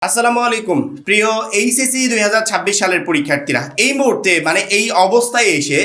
আসসালামু আলাইকুম প্রিয় এইচএসসি 2026 সালের পরীক্ষার্থীরা, এই মুহূর্তে মানে এই অবস্থায় এসে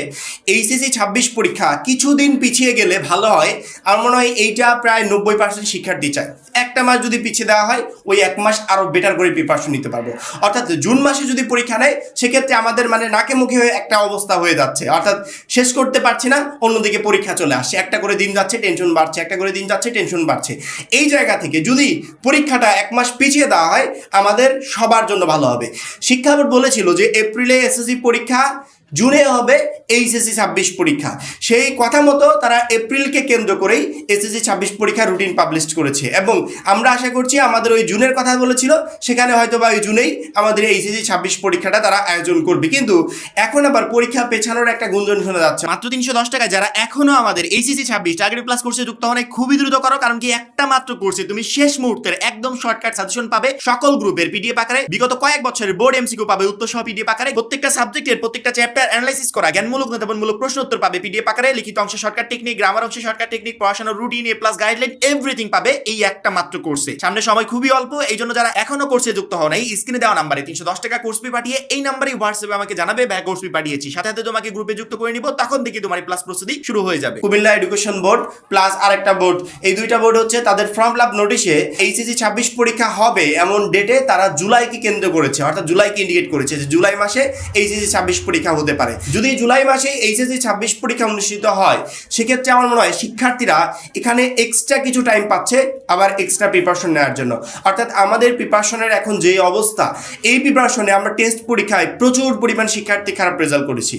এইচএসসি 26 পরীক্ষা কিছুদিন পিছিয়ে গেলে ভালো হয়। আমার মনে হয় এইটা প্রায় 90% শিক্ষার্থী চায়। একটা মাস যদি পিছিয়ে দেওয়া হয়, ওই এক মাস আরও বেটার করে প্রিপারেশন নিতে পারবো। অর্থাৎ জুন মাসে যদি পরীক্ষা নেয়, সেক্ষেত্রে আমাদের মানে নাকে মুখে হয়ে একটা অবস্থা হয়ে যাচ্ছে, অর্থাৎ শেষ করতে পারছি না, অন্যদিকে পরীক্ষা চলে আসছে, একটা করে দিন যাচ্ছে টেনশন বাড়ছে, একটা করে দিন যাচ্ছে টেনশন বাড়ছে। এই জায়গা থেকে যদি পরীক্ষাটা এক মাস পিছিয়ে দেওয়া হয়, আমাদের সবার জন্য ভালো হবে। শিক্ষা বোর্ড বলেছিল যে এপ্রিলে এসএসসি পরীক্ষা, জুনে হবে এইচএসসি 26 পরীক্ষা। সেই কথা মতো তারা এপ্রিলকে কেন্দ্র করেই এসএসসি 26 পরীক্ষার রুটিন পাবলিশ করেছে, এবং আমরা আশা করছি আমাদের ওই জুনের কথা বলেছিল, সেখানে হয়তো বা ওই জুনেই আমাদের এইচএসসি 26 পরীক্ষাটা তারা আয়োজন করবে। কিন্তু এখন আবার পরীক্ষা পেছানোর একটা গুঞ্জন শোনা যাচ্ছে। মাত্র 310 টাকায় যারা এখনো আমাদের এইচএসসি 26 টার্গেট প্লাস কোর্সে যুক্ত হন, খুবই দ্রুত করো, কারণ কি একটা মাত্র কোর্সে তুমি শেষ মুহূর্তের একদম শর্টকাট সাজেশন পাবে, সকল গ্রুপের পিডিএফ আকারে, বিগত কয়েক বছরের বোর্ড এমসিকিউ পাবে উত্তর সহ পিডিএফ আকারে, প্রত্যেকটা সাবজেক্টের প্রত্যেকটা চ্যাপ্টার অ্যানালাইসিস করা জ্ঞানমূলক নতুনমূলক প্রশ্ন উত্তর পাবে পিডিএফ আকারে, লিখিত অংশে শর্টকাট টেকনিক, গ্রামার অংশে শর্টকাট টেকনিক, পড়াশোনার রুটিন, এ প্লাস গাইডলাইন, এভরিথিং পাবে এই একটা মাত্র কোর্সে। সামনে সময় খুবই অল্প, এই জন্য যারা এখনো কোর্সে যুক্ত হন, এই স্ক্রিনে দেওয়া নাম্বারে 310 টাকা কোর্স ফি পাঠিয়ে এই নাম্বারে হোয়াটসঅ্যাপে আমাকে জানাবে ব্যাক কোর্স ফি পাঠিয়েছি, সাথে সাথে তোমাকে গ্রুপে যুক্ত করে নিব, তখন থেকে তোমার প্লাস প্রস্তুতি শুরু হয়ে যাবে। কুমিল্লা এডুকেশন বোর্ড প্লাস আরেকটা বোর্ড, এই দুইটা বোর্ড হচ্ছে তাদের ফর্ম ফিল আপ নোটিশে এইচএসসি 26 পরীক্ষা হবে এমন ডেটে তারা জুলাইকে কেন্দ্র করেছে, অর্থাৎ জুলাইকে ইন্ডিকেট করেছে যে জুলাই মাসে এইচএসসি 26 পরীক্ষা হতে পারে। যদি জুলাই মাসে এইচএসসি 26 পরীক্ষা অনুষ্ঠিত হয়, সেক্ষেত্রে আমার মনে হয় শিক্ষার্থীরা এখানে এক্সট্রা কিছু টাইম পাচ্ছে আবার এক্সট্রা প্রিপারেশন নেওয়ার জন্য। অর্থাৎ আমাদের প্রিপারেশনের এখন যে অবস্থা, এই প্রিপারেশনে আমরা টেস্ট পরীক্ষায় প্রচুর পরিমাণ শিক্ষার্থী খারাপ রেজাল্ট করেছি।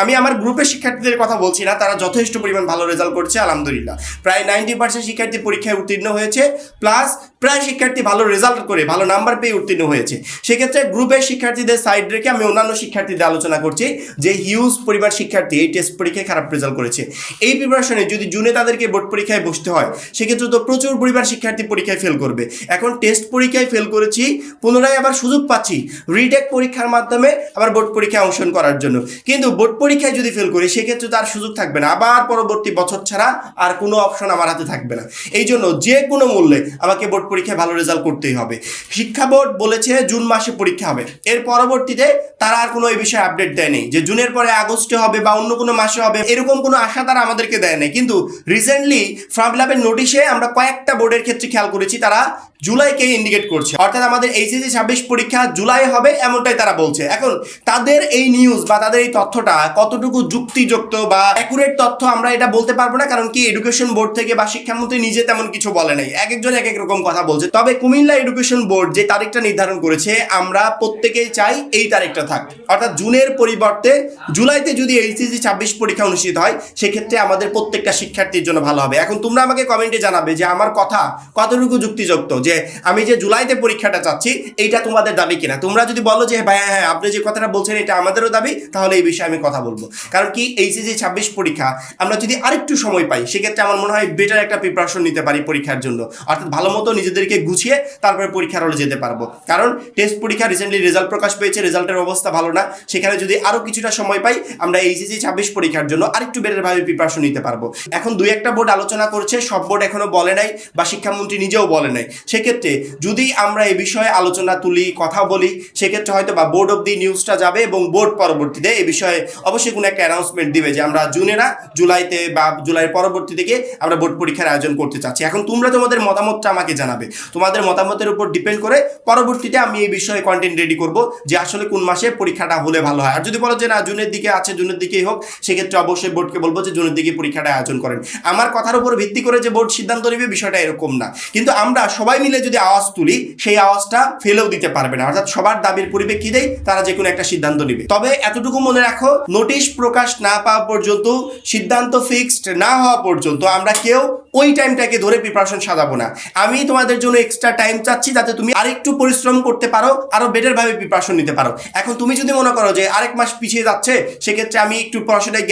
আমি আমার গ্রুপের শিক্ষার্থীদের কথা বলছি না, তারা যথেষ্ট পরিমাণ ভালো রেজাল্ট করছে আলহামদুলিল্লাহ। প্রায় 90% শিক্ষার্থী পরীক্ষায় উত্তীর্ণ হয়েছে, প্লাস প্রায় শিক্ষার্থী ভালো রেজাল্ট করে ভালো নাম্বার পেয়ে উত্তীর্ণ হয়েছে। সেক্ষেত্রে গ্রুপের শিক্ষার্থীদের সাইড রেখে আমি অন্যান্য শিক্ষার্থীদের আলোচনা করছি যে হিউজ পরিমাণ শিক্ষার্থী এই টেস্ট পরীক্ষায় খারাপ রেজাল্ট করেছে। এই প্রিপারেশনে যদি জুনে তাদেরকে বোর্ড পরীক্ষায় বসতে হয়, সেক্ষেত্রে তো প্রচুর পরিমাণ শিক্ষার্থী পরীক্ষায় ফেল করবে। এখন টেস্ট পরীক্ষায় ফেল করেছি, পুনরায় আবার সুযোগ পাচ্ছি রিটেক পরীক্ষার মাধ্যমে আবার বোর্ড পরীক্ষায় অংশগ্রহণ করার জন্য। কিন্তু বোর্ড পরীক্ষায় যদি ফেল করি, সেক্ষেত্রে তার সুযোগ থাকবে না, আবার পরবর্তী বছর ছাড়া আর কোনো অপশন আমার হাতে থাকবে না। এই জন্য যে কোনো মূল্যে আমাকে বোর্ড পরীক্ষায় ভালো রেজাল্ট করতেই হবে। শিক্ষা বোর্ড বলেছে জুন মাসে পরীক্ষা হবে, এর পরবর্তীতে তারা আর কোনো এই বিষয়ে আপডেট দেয়নি যে জুনের পরে আগস্টে হবে বা অন্য কোনো মাসে হবে, এরকম কোনো আশা তারা আমাদেরকে দেয় নাই। কিন্তু রিসেন্টলি ফর্ম ফিল আপের নোটিশে আমরা কয়েকটা বোর্ডের ক্ষেত্রে খেয়াল করেছি তারা জুলাইকে ইন্ডিকেট করছে, অর্থাৎ আমাদের এইচএসসি 26 পরীক্ষা জুলাই হবে এমনটাই তারা বলছে। এখন তাদের এই নিউজ বা তাদের এই তথ্যটা কতটুকু যুক্তিযুক্ত বা অ্যাকুরেট তথ্য আমরা এটা বলতে পারবো না, কারণ কি এডুকেশন বোর্ড থেকে বা শিক্ষামন্ত্রী নিজে তেমন কিছু বলে নাই, এক একজন এক এক রকম কথা বলছে। তবে কুমিল্লা এডুকেশন বোর্ড যে তারিখটা নির্ধারণ করেছে, আমরা প্রত্যেকেই চাই এই তারিখটা থাক, অর্থাৎ জুনের পরিবর্তে জুলাইতে যদি এইচএসসি 26 পরীক্ষা অনুষ্ঠিত হয়, সেক্ষেত্রে আমাদের প্রত্যেকটা শিক্ষার্থীর জন্য ভালো হবে। এখন তোমরা আমাকে কমেন্টে জানাবে যে আমার কথা কতটুকু যুক্তিযুক্ত, যে আমি যে জুলাইতে পরীক্ষাটা চাচ্ছি এইটা তোমাদের দাবি কিনা। তোমরা যদি বলো যে ভাই হ্যাঁ আপনি যে কথাটা বলছেন এটা আমাদেরও দাবি, তাহলে এই বিষয়ে আমি কথা বলবো। কারণ কি এইচএসসি 26 পরীক্ষা আমরা যদি আরেকটু সময় পাই, সেক্ষেত্রে আমার মনে হয় বেটার একটা প্রিপারেশন নিতে পারি পরীক্ষার জন্য, অর্থাৎ ভালো মতো নিজেদেরকে গুছিয়ে তারপরে পরীক্ষার হলে যেতে পারবো। কারণ টেস্ট পরীক্ষা রিসেন্টলি রেজাল্ট প্রকাশ পেয়েছে, রেজাল্টের অবস্থা ভালো না, সেখানে যদি আরও কিছুটা সময় পাই আমরা এইচএসসি 26 পরীক্ষার জন্য আরেকটু বেটারভাবে প্রিপারেশন নিতে পারবো। এখন দুই একটা বোর্ড আলোচনা করছে, সব বোর্ড এখনো বলে নাই বা শিক্ষামন্ত্রী নিজেও বলে নাই। সেক্ষেত্রে যদি আমরা এই বিষয়ে আলোচনা তুলি, কথা বলি, সেক্ষেত্রে হয়তো বা বোর্ড অব দি নিউজটা যাবে এবং বোর্ড পরবর্তীতে এই বিষয়ে অবশ্যই কোনো একটা অ্যানাউন্সমেন্ট দিবে যে আমরা জুনে না জুলাইতে বা জুলাইয়ের পরবর্তী থেকে আমরা বোর্ড পরীক্ষার আয়োজন করতে চাচ্ছি। এখন তোমরা তোমাদের মতামতটা আমাকে জানাবে, তোমাদের মতামতের উপর ডিপেন্ড করে পরবর্তীতে আমি এই বিষয়ে কন্টেন্ট রেডি করব যে আসলে কোন মাসে পরীক্ষাটা হলে ভালো হয়। আর যদি বলো যে না জুনের দিকে আছে, জুনের দিকেই হোক, সেক্ষেত্রে অবশ্যই বোর্ডকে বলবো যে জুনের দিকে পরীক্ষাটা আয়োজন করেন। আমার কথার উপর ভিত্তি করে যে বোর্ড সিদ্ধান্ত নেবে বিষয়টা এরকম না, কিন্তু আমরা সবাই মিলে যদি আওয়াজ তুলি, সেই আওয়াজটা ফেলেও দিতে পারবে না, অর্থাৎ সবার দাবির পরিপ্রেক্ষিতেই তারা যে কোনো একটা সিদ্ধান্ত নেবে। তবে এতটুকু মনে রাখো, নোটিশ প্রকাশ না পাওয়া পর্যন্ত, সিদ্ধান্ত ফিক্সড না হওয়া পর্যন্ত আমরা কেউ ওই টাইমটাকে ধরে প্রিপারেশন সাজাবো না। আমি তোমাদের জন্য এক্সট্রা টাইম চাচ্ছি যাতে তুমি আরেকটু পরিশ্রম করতে পারো, আরো বেটার ভাবে প্রিপারেশন নিতে পারো। এখন তুমি যদি মনে করো যে আরেক মাস পিছিয়ে যাচ্ছে, সেক্ষেত্রে আমি একটু পড়াশোনায়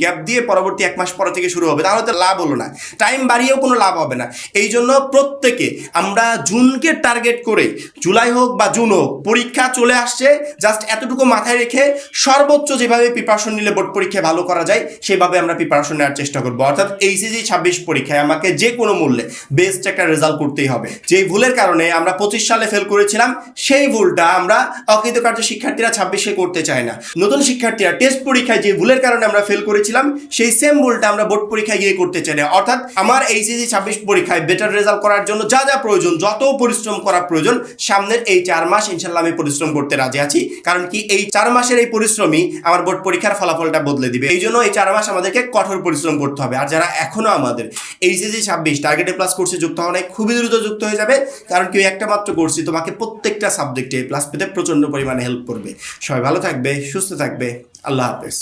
গ্যাপ দিয়ে পরবর্তী এক মাস পর থেকে শুরু হবে, তাহলে তো লাভ হলো না, টাইম বাড়িয়েও কোনো লাভ হবে না। এই জন্য প্রত্যেকে আমরা জুনকে টার্গেট করে, জুলাই হোক বা জুন হোক, পরীক্ষা চলে আসছে, জাস্ট এতটুকু মাথায় রেখে সর্বোচ্চ যেভাবে প্রিপারেশন নিলে বোর্ড পরীক্ষায় ভালো করা যায় সেভাবে আমরা প্রিপারেশন নেওয়ার চেষ্টা করবো। অর্থাৎ এইচএসসি 26 পরীক্ষায় আমাকে যে কোনো মূল্যে বেস্ট একটা রেজাল্ট করতেই হবে। যেই ভুলের কারণে আমরা 25 সালে ফেল করেছিলাম, সেই ভুলটা আমরা অকৃতকার্য শিক্ষার্থীরা 26-এ করতে চাই না। নতুন শিক্ষার্থীরা টেস্ট পরীক্ষায় যে ভুলের কারণে আমরা ফেল করেছিলাম, সেই সেম ভুলটা আমরা বোর্ড পরীক্ষায় গিয়ে করতে চাই না। অর্থাৎ আমার এইচএসসি 26 পরীক্ষায় বেটার রেজাল্ট করার জন্য যা যা প্রয়োজন, যত পরিশ্রম করা প্রয়োজন, সামনের এই 4 মাস ইনশাল্লাহ আমি পরিশ্রম করতে রাজি আছি। কারণ কি, এই 4 মাসের এই পরিশ্রমই আমার বোর্ড পরীক্ষার ফলাফলটা বদলে দিবে। এই জন্য এই 4 মাস আমাদেরকে কঠোর পরিশ্রম করতে হবে। আর যারা এখনো আমাদের এইচএসসি 26 টার্গেটে প্লাস কোর্সে যুক্ত হওয়া নাই, খুবই দ্রুত যুক্ত হয়ে যাবে। কারণ কি, একটা মাত্র কোর্সই তোমাকে প্রত্যেকটা সাবজেক্টে প্লাস পেতে প্রচন্ড পরিমাণে হেল্প করবে। সবাই ভালো থাকবে, সুস্থ থাকবে। আল্লাহ হাফেজ।